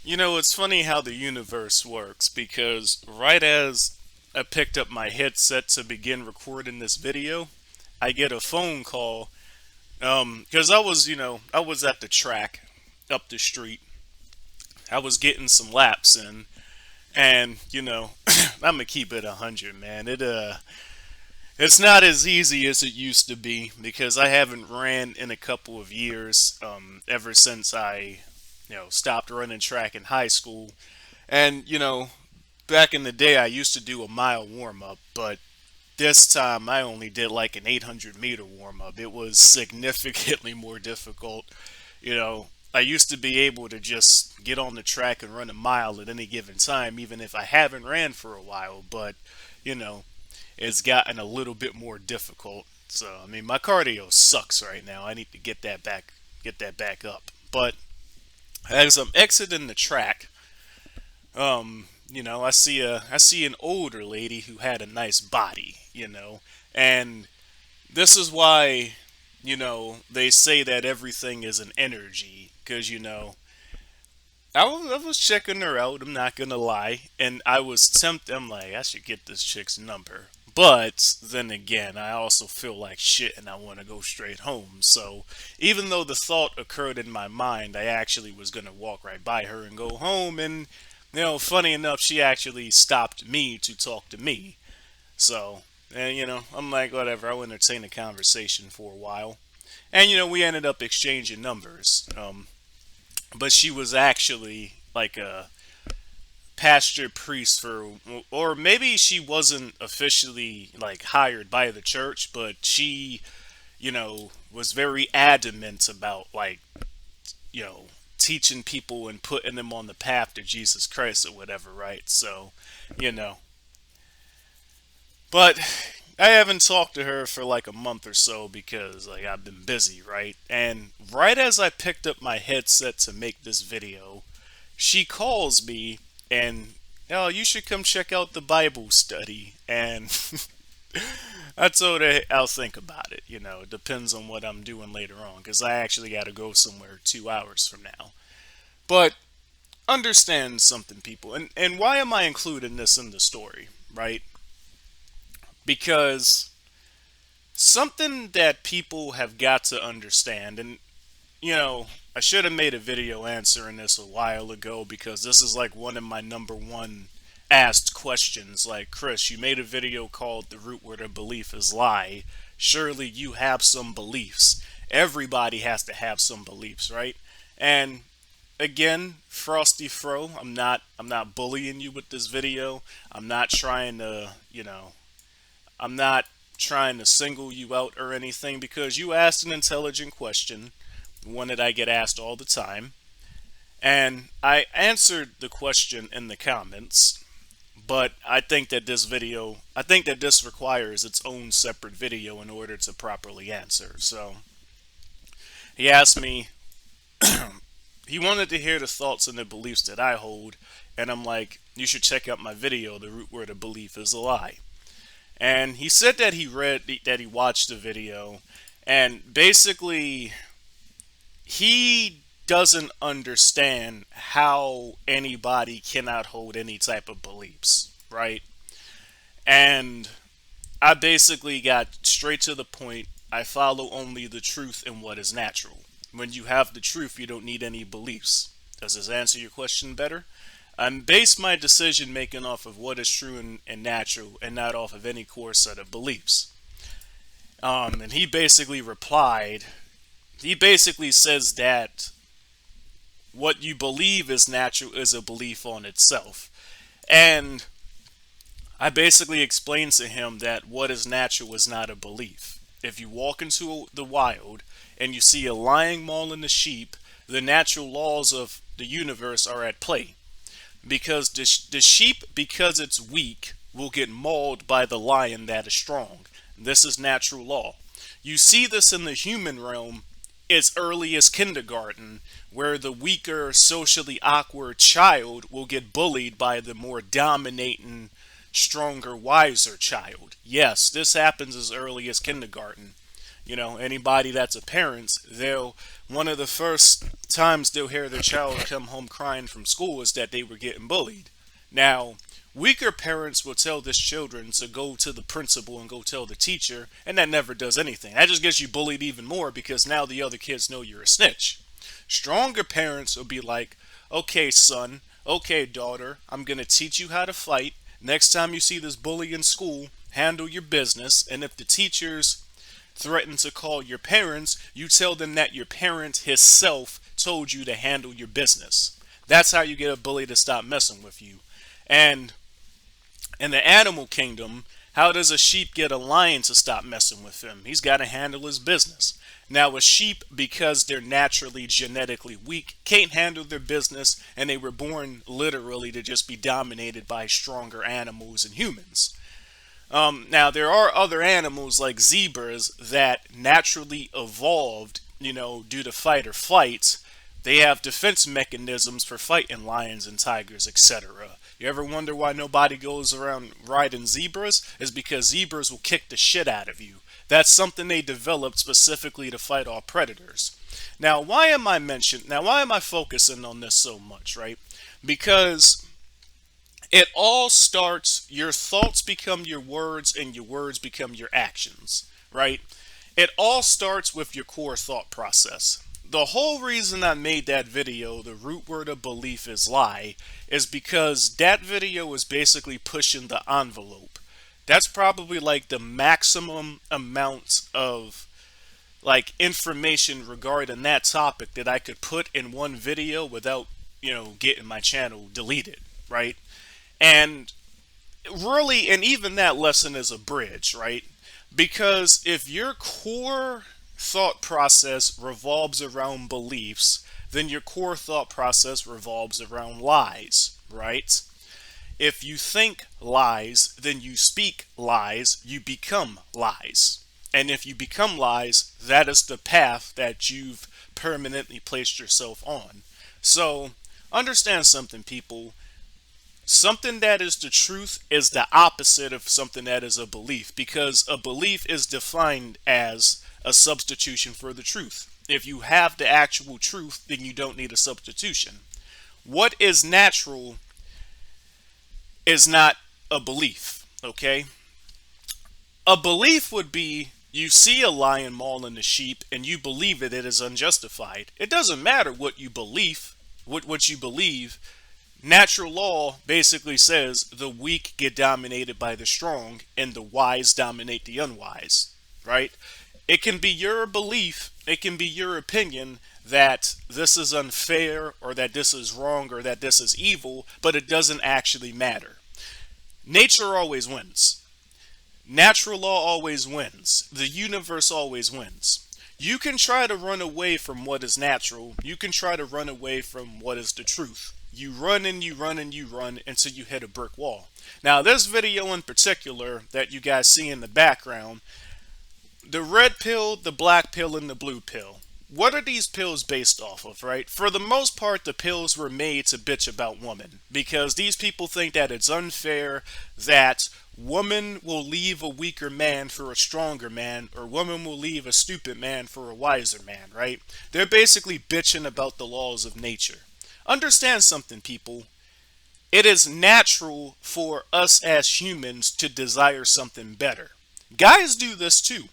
You know, it's funny how the universe works because right as I picked up my headset to begin recording this video, I get a phone call. Because I was at the track up the street. I was getting some laps in, and I'm gonna keep it 100, man. It's not as easy as it used to be because I haven't ran in a couple of years. Ever since I stopped running track in high school. And, back in the day, I used to do a mile warm up, but this time I only did like an 800-meter warm up. It was significantly more difficult. I used to be able to just get on the track and run a mile at any given time, even if I haven't ran for a while, but, you know, it's gotten a little bit more difficult. So, I mean, my cardio sucks right now. I need to get that back up. But as I'm exiting the track, I see an older lady who had a nice body, and this is why, they say that everything is an energy, because I was checking her out. I'm not gonna lie, and I was tempted. I'm like, I should get this chick's number. But then again, I also feel like shit and I want to go straight home. So even though the thought occurred in my mind, I actually was going to walk right by her and go home. And, funny enough, she actually stopped me to talk to me. So, and, I'm like, whatever, I'll entertain the conversation for a while. And, we ended up exchanging numbers. But she was actually like a pastor priest for, or maybe she wasn't officially like hired by the church, but she, was very adamant about like, you know, teaching people and putting them on the path to Jesus Christ or whatever, right? So, you know, but I haven't talked to her for like a month or so because like I've been busy, right? And right as I picked up my headset to make this video, she calls me and, oh, you should come check out the Bible study. And I told her I'll think about it. It depends on what I'm doing later on because I actually got to go somewhere 2 hours from now. But understand something, people, and why am I including this in the story, right? Because something that people have got to understand, and I should have made a video answering this a while ago because this is like one of my number one asked questions. Like, Chris, you made a video called The Root Word of Belief is Lie. Surely you have some beliefs. Everybody has to have some beliefs, right? And again, Frosty Fro, I'm not bullying you with this video. I'm not trying to, I'm not trying to single you out or anything because you asked an intelligent question, one that I get asked all the time, and I answered the question in the comments. But I think that this requires its own separate video in order to properly answer. So he asked me, he wanted to hear the thoughts and the beliefs that I hold, and I'm like, you should check out my video, The Root Word of Belief is a Lie. And he said that he watched the video, and basically he doesn't understand how anybody cannot hold any type of beliefs, right? And I basically got straight to the point. I follow only the truth and what is natural. When you have the truth, you don't need any beliefs. Does this answer your question better? I base my decision making off of what is true and natural and not off of any core set of beliefs. And he basically replied, he basically says that what you believe is natural is a belief on itself. And I basically explained to him that what is natural is not a belief. If you walk into the wild and you see a lion mauling a sheep, the natural laws of the universe are at play. Because the sheep, because it's weak, will get mauled by the lion that is strong. This is natural law. You see this in the human realm as early as kindergarten, where the weaker, socially awkward child will get bullied by the more dominating, stronger, wiser child. Yes, this happens as early as kindergarten. You know, anybody that's a parent, they'll one of the first times they'll hear their child come home crying from school is that they were getting bullied. Now, weaker parents will tell their children to go to the principal and go tell the teacher, and that never does anything. That just gets you bullied even more because now the other kids know you're a snitch. Stronger parents will be like, okay, son, okay, daughter, I'm going to teach you how to fight. Next time you see this bully in school, handle your business. And if the teachers threaten to call your parents, you tell them that your parent himself told you to handle your business. That's how you get a bully to stop messing with you. And in the animal kingdom, how does a sheep get a lion to stop messing with him? He's got to handle his business. Now, a sheep, because they're naturally genetically weak, can't handle their business, and they were born literally to just be dominated by stronger animals and humans. Now, there are other animals like zebras that naturally evolved, due to fight or flight. They have defense mechanisms for fighting lions and tigers, etc. You ever wonder why nobody goes around riding zebras? Is because zebras will kick the shit out of you. That's something they developed specifically to fight off predators. Why am I focusing on this so much, right? Because it all starts, your thoughts become your words and your words become your actions, right? It all starts with your core thought process. The whole reason I made that video, the root word of belief is lie, is because that video is basically pushing the envelope. That's probably like the maximum amount of information regarding that topic that I could put in one video without, getting my channel deleted, right? And really, and even that lesson is a bridge, right? Because if your core thought process revolves around beliefs, then your core thought process revolves around lies, right? If you think lies, then you speak lies, you become lies. And if you become lies, that is the path that you've permanently placed yourself on. So, understand something, people. Something that is the truth is the opposite of something that is a belief, because a belief is defined as a substitution for the truth. If you have the actual truth, then you don't need a substitution. What is natural is not a belief, okay? A belief would be you see a lion mauling a sheep and you believe it is unjustified. It doesn't matter what you believe, what you believe. Natural law basically says the weak get dominated by the strong and the wise dominate the unwise, right? It can be your belief, it can be your opinion that this is unfair or that this is wrong or that this is evil, but it doesn't actually matter. Nature always wins. Natural law always wins. The universe always wins. You can try to run away from what is natural. You can try to run away from what is the truth. You run and you run and you run until you hit a brick wall. Now, this video in particular that you guys see in the background, the red pill, the black pill, and the blue pill. What are these pills based off of, right? For the most part, the pills were made to bitch about women because these people think that it's unfair that woman will leave a weaker man for a stronger man, or woman will leave a stupid man for a wiser man, right? They're basically bitching about the laws of nature. Understand something, people. It is natural for us as humans to desire something better. Guys do this too.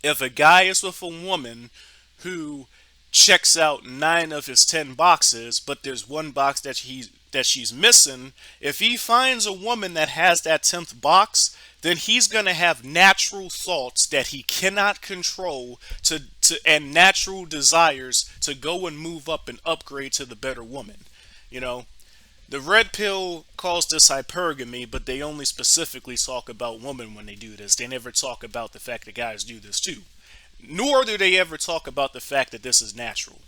If a guy is with a woman who checks out 9 of his 10 boxes, but there's one box that she's missing, if he finds a woman that has that 10th box, then he's going to have natural thoughts that he cannot control and natural desires to go and move up and upgrade to the better woman. The red pill calls this hypergamy, but they only specifically talk about women when they do this. They never talk about the fact that guys do this too. Nor do they ever talk about the fact that this is natural.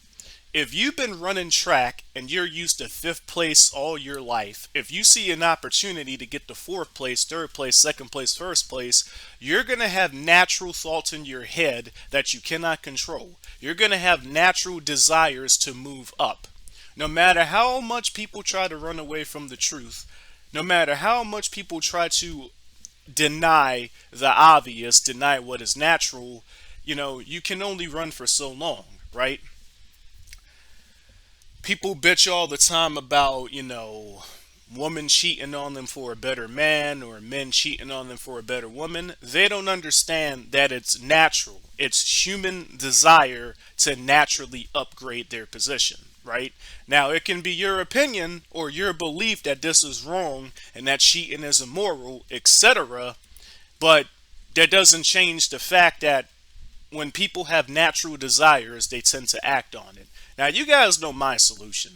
If you've been running track and you're used to 5th place all your life, if you see an opportunity to get to 4th place, 3rd place, 2nd place, 1st place, you're going to have natural thoughts in your head that you cannot control. You're going to have natural desires to move up. No matter how much people try to run away from the truth, no matter how much people try to deny the obvious, deny what is natural, you can only run for so long, right? People bitch all the time about, women cheating on them for a better man or men cheating on them for a better woman. They don't understand that it's natural. It's human desire to naturally upgrade their position, right? Now, it can be your opinion or your belief that this is wrong and that cheating is immoral, etc., but that doesn't change the fact that when people have natural desires, they tend to act on it. Now, you guys know my solution.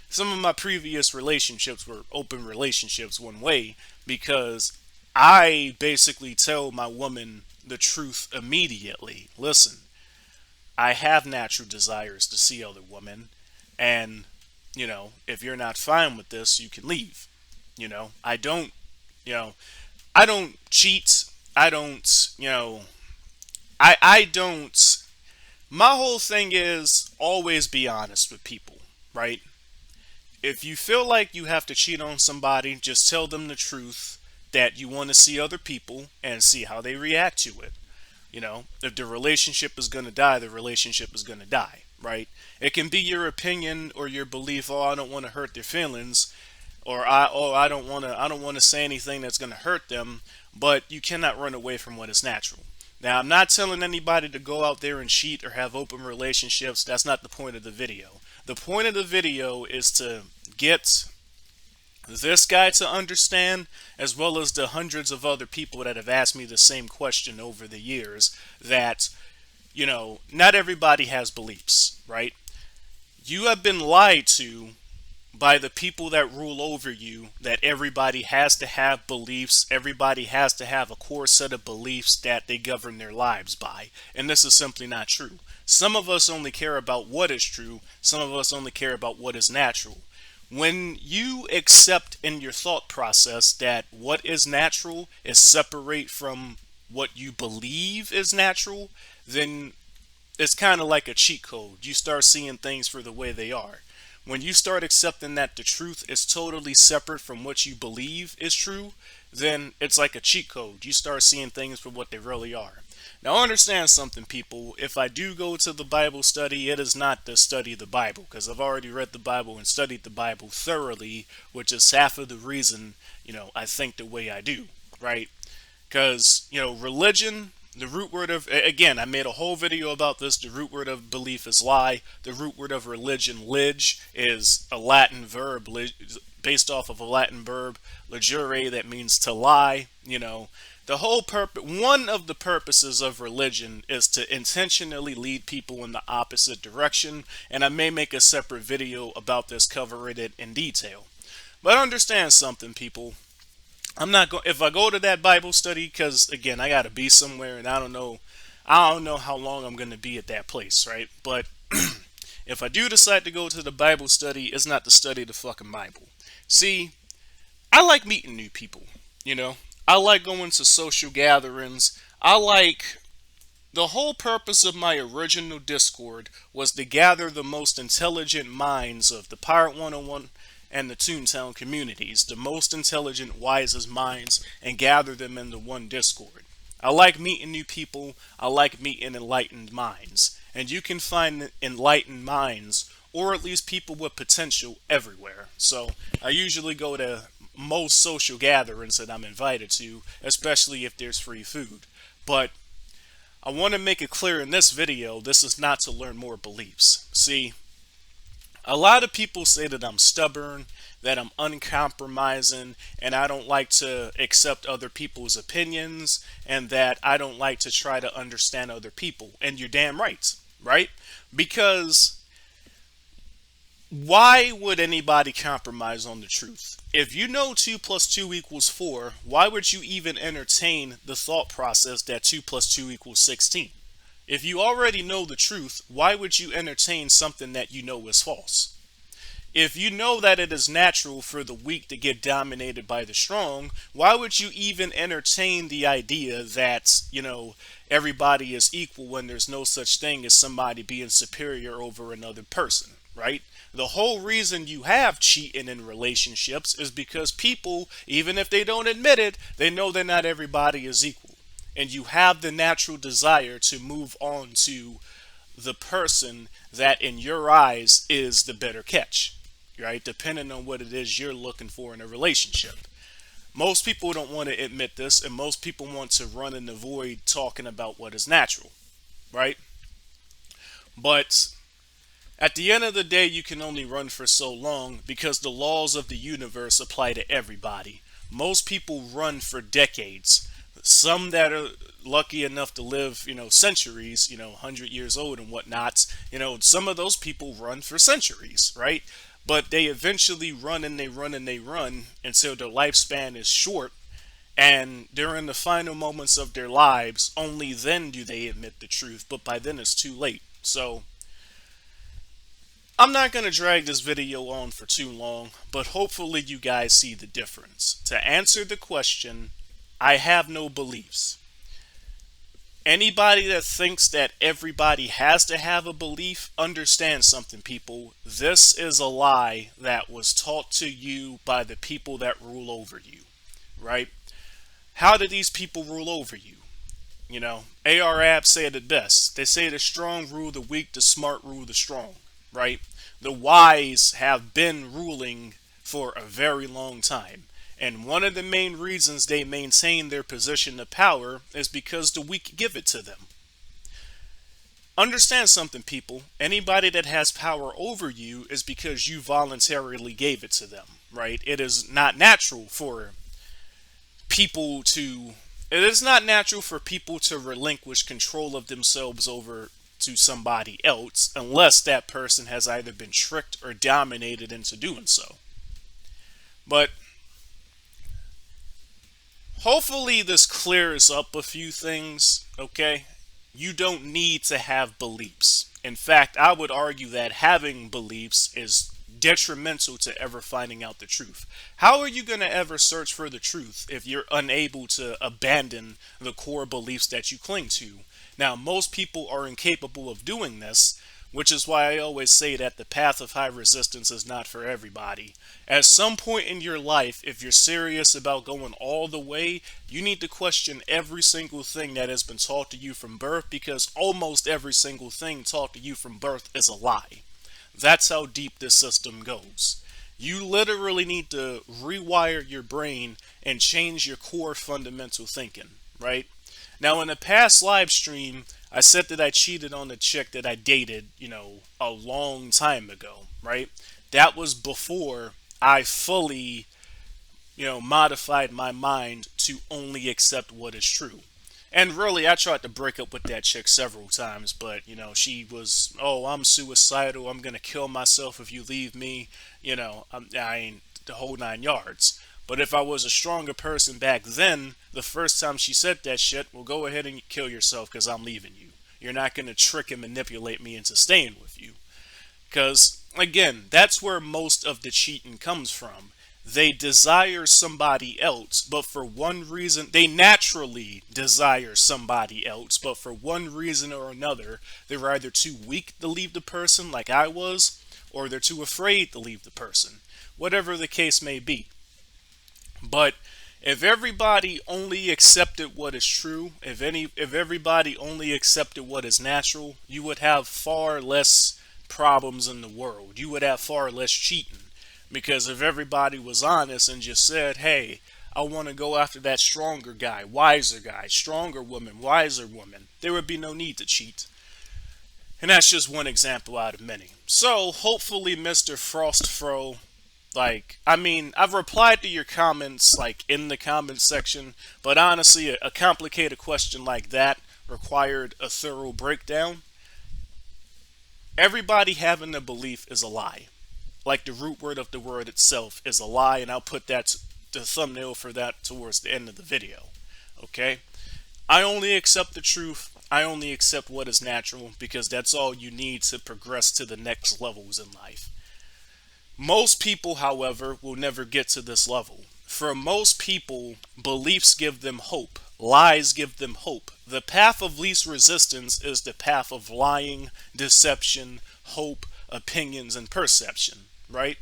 Some of my previous relationships were open relationships one way because I basically tell my woman the truth immediately. Listen, I have natural desires to see other women, and, if you're not fine with this, you can leave. I don't, you know, I don't cheat. I don't, I don't. My whole thing is always be honest with people, right? If you feel like you have to cheat on somebody, just tell them the truth that you want to see other people and see how they react to it. If the relationship is going to die, the relationship is going to die, right? It can be your opinion or your belief, oh, I don't want to hurt their feelings, or I don't want to say anything that's going to hurt them, but you cannot run away from what is natural. Now, I'm not telling anybody to go out there and cheat or have open relationships. That's not the point of the video. The point of the video is to get this guy to understand, as well as the hundreds of other people that have asked me the same question over the years, that, not everybody has beliefs, right? You have been lied to by the people that rule over you, that everybody has to have beliefs, everybody has to have a core set of beliefs that they govern their lives by. And this is simply not true. Some of us only care about what is true, some of us only care about what is natural. When you accept in your thought process that what is natural is separate from what you believe is natural, then it's kind of like a cheat code. You start seeing things for the way they are. When you start accepting that the truth is totally separate from what you believe is true, then it's like a cheat code. You start seeing things for what they really are. Now, understand something, people. If I do go to the Bible study, it is not to study the Bible, because I've already read the Bible and studied the Bible thoroughly, which is half of the reason, I think the way I do, right? Because, religion, the root word of, again, I made a whole video about this. The root word of belief is lie. The root word of religion, lig, is a Latin verb, based off of a Latin verb, legere, that means to lie. The whole purpose, one of the purposes of religion is to intentionally lead people in the opposite direction, and I may make a separate video about this, covering it in detail. But understand something, people. I'm not going. If I go to that Bible study, because again, I gotta be somewhere, and I don't know how long I'm gonna be at that place, right? But if I do decide to go to the Bible study, it's not to study the fucking Bible. See, I like meeting new people. I like going to social gatherings. The whole purpose of my original Discord was to gather the most intelligent minds of the Pirate 101 and the Toontown communities, the most intelligent, wisest minds, and gather them into one Discord. I like meeting new people. I like meeting enlightened minds. And you can find enlightened minds, or at least people with potential, everywhere. So I usually go to most social gatherings that I'm invited to, especially if there's free food. But I want to make it clear in this video, this is not to learn more beliefs. See, a lot of people say that I'm stubborn, that I'm uncompromising, and I don't like to accept other people's opinions, and that I don't like to try to understand other people. And you're damn right, right? Because why would anybody compromise on the truth? If you know 2 plus 2 equals 4, why would you even entertain the thought process that 2 plus 2 equals 16? If you already know the truth, why would you entertain something that you know is false? If you know that it is natural for the weak to get dominated by the strong, why would you even entertain the idea that, everybody is equal when there's no such thing as somebody being superior over another person, right? The whole reason you have cheating in relationships is because people, even if they don't admit it, they know that not everybody is equal. and you have the natural desire to move on to the person that in your eyes is the better catch, right? Depending on what it is you're looking for in a relationship. Most people don't want to admit this, and most people want to run and avoid talking about what is natural, right? But at the end of the day, you can only run for so long because the laws of the universe apply to everybody. Most people run for decades. Some that are lucky enough to live, centuries, 100 years old and whatnot, some of those people run for centuries, right? But they eventually run and they run and they run until their lifespan is short. And during the final moments of their lives, only then do they admit the truth. But by then it's too late. So I'm not going to drag this video on for too long, but hopefully you guys see the difference. To answer the question, I have no beliefs. Anybody that thinks that everybody has to have a belief, understand something, people. This is a lie that was taught to you by the people that rule over you, right? How do these people rule over you? Arab said it best. They say the strong rule the weak, the smart rule the strong, right? The wise have been ruling for a very long time. And one of the main reasons they maintain their position of power is because the weak give it to them. Understand something, people. Anybody that has power over you is because you voluntarily gave it to them, right? It is not natural for people to relinquish control of themselves over to somebody else unless that person has either been tricked or dominated into doing so. But hopefully this clears up a few things, okay? You don't need to have beliefs. In fact, I would argue that having beliefs is detrimental to ever finding out the truth. How are you going to ever search for the truth if you're unable to abandon the core beliefs that you cling to? Now, most people are incapable of doing this, which is why I always say that the path of high resistance is not for everybody. At some point in your life, if you're serious about going all the way, you need to question every single thing that has been taught to you from birth, because almost every single thing taught to you from birth is a lie. That's how deep this system goes. You literally need to rewire your brain and change your core fundamental thinking, right? Now, in a past live stream, I said that I cheated on the chick that I dated, a long time ago, right? That was before I fully, modified my mind to only accept what is true. And really, I tried to break up with that chick several times, but, she was, oh, I'm suicidal, I'm gonna kill myself if you leave me, I ain't the whole 9 yards. But if I was a stronger person back then, the first time she said that shit, well, go ahead and kill yourself because I'm leaving you. You're not going to trick and manipulate me into staying with you. Because, again, that's where most of the cheating comes from. They desire somebody else, but for one reason, they naturally desire somebody else, but for one reason or another, they're either too weak to leave the person like I was, or they're too afraid to leave the person. Whatever the case may be. But if everybody only accepted what is true, if everybody only accepted what is natural, you would have far less problems in the world. You would have far less cheating. Because if everybody was honest and just said, hey, I want to go after that stronger guy, wiser guy, stronger woman, wiser woman, there would be no need to cheat. And that's just one example out of many. So hopefully Mr. Frostfro, I've replied to your comments, in the comments section, but honestly, a complicated question like that required a thorough breakdown. Everybody having a belief is a lie. Like the root word of the word itself is a lie, and I'll put the thumbnail for that towards the end of the video. Okay? I only accept the truth. I only accept what is natural, because that's all you need to progress to the next levels in life. Most people, however, will never get to this level. For most people, beliefs give them hope. Lies give them hope. The path of least resistance is the path of lying, deception, hope, opinions, and perception, right?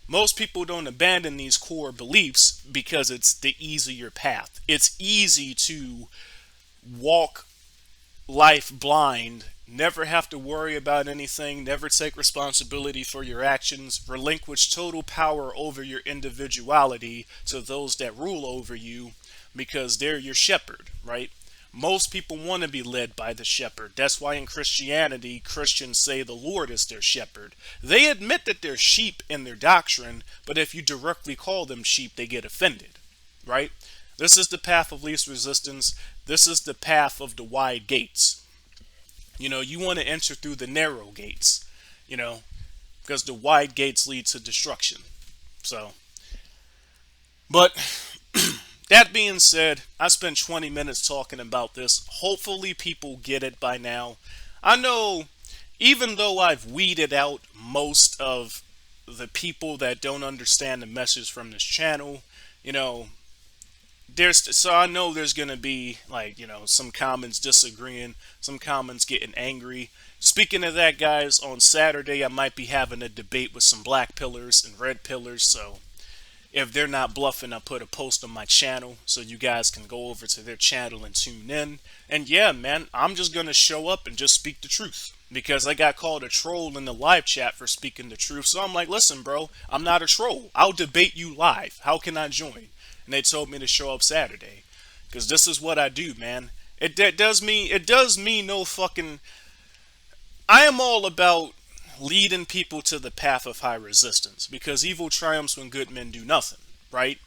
Most people don't abandon these core beliefs because it's the easier path. It's easy to walk life blind, never have to worry about anything, never take responsibility for your actions, relinquish total power over your individuality to those that rule over you because they're your shepherd, right? Most people want to be led by the shepherd. That's why in Christianity, Christians say the Lord is their shepherd. They admit that they're sheep in their doctrine, but if you directly call them sheep, they get offended, right? This is the path of least resistance. This is the path of the wide gates. You want to enter through the narrow gates, you know, because the wide gates lead to destruction. So, but that being said, I spent 20 minutes talking about this. Hopefully, people get it by now. I know, even though I've weeded out most of the people that don't understand the message from this channel, you know, so I know there's gonna be like some comments disagreeing, some comments getting angry. Speaking of that, guys, on Saturday I might be having a debate with some black pillars and red pillars. So if they're not bluffing, I put a post on my channel so you guys can go over to their channel and tune in. And yeah, man, I'm just gonna show up and just speak the truth because I got called a troll in the live chat for speaking the truth. So I'm like, listen, bro, I'm not a troll. I'll debate you live. How can I join? And they told me to show up Saturday because this is what I do, man. It does me no fucking. I am all about leading people to the path of high resistance because evil triumphs when good men do nothing, right?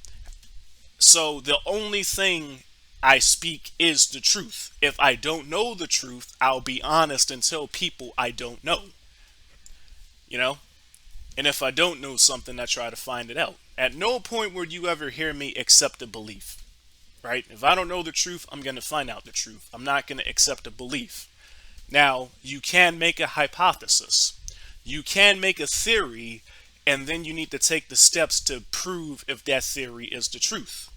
So the only thing I speak is the truth. If I don't know the truth, I'll be honest and tell people I don't know. You know? And if I don't know something, I try to find it out. At no point would you ever hear me accept a belief, right? If I don't know the truth, I'm going to find out the truth. I'm not going to accept a belief. Now, you can make a hypothesis. You can make a theory, and then you need to take the steps to prove if that theory is the truth.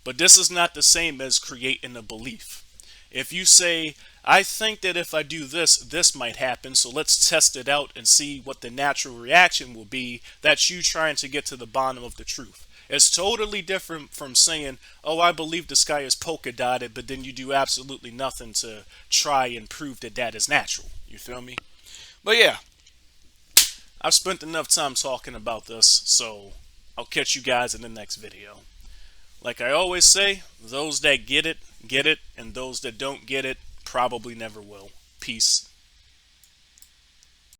But this is not the same as creating a belief. If you say, I think that if I do this, this might happen, so let's test it out and see what the natural reaction will be, that's you trying to get to the bottom of the truth. It's totally different from saying, oh, I believe the sky is polka dotted, but then you do absolutely nothing to try and prove that that is natural. You feel me? But yeah, I've spent enough time talking about this, so I'll catch you guys in the next video. Like I always say, those that get it, and those that don't get it, probably never will. Peace.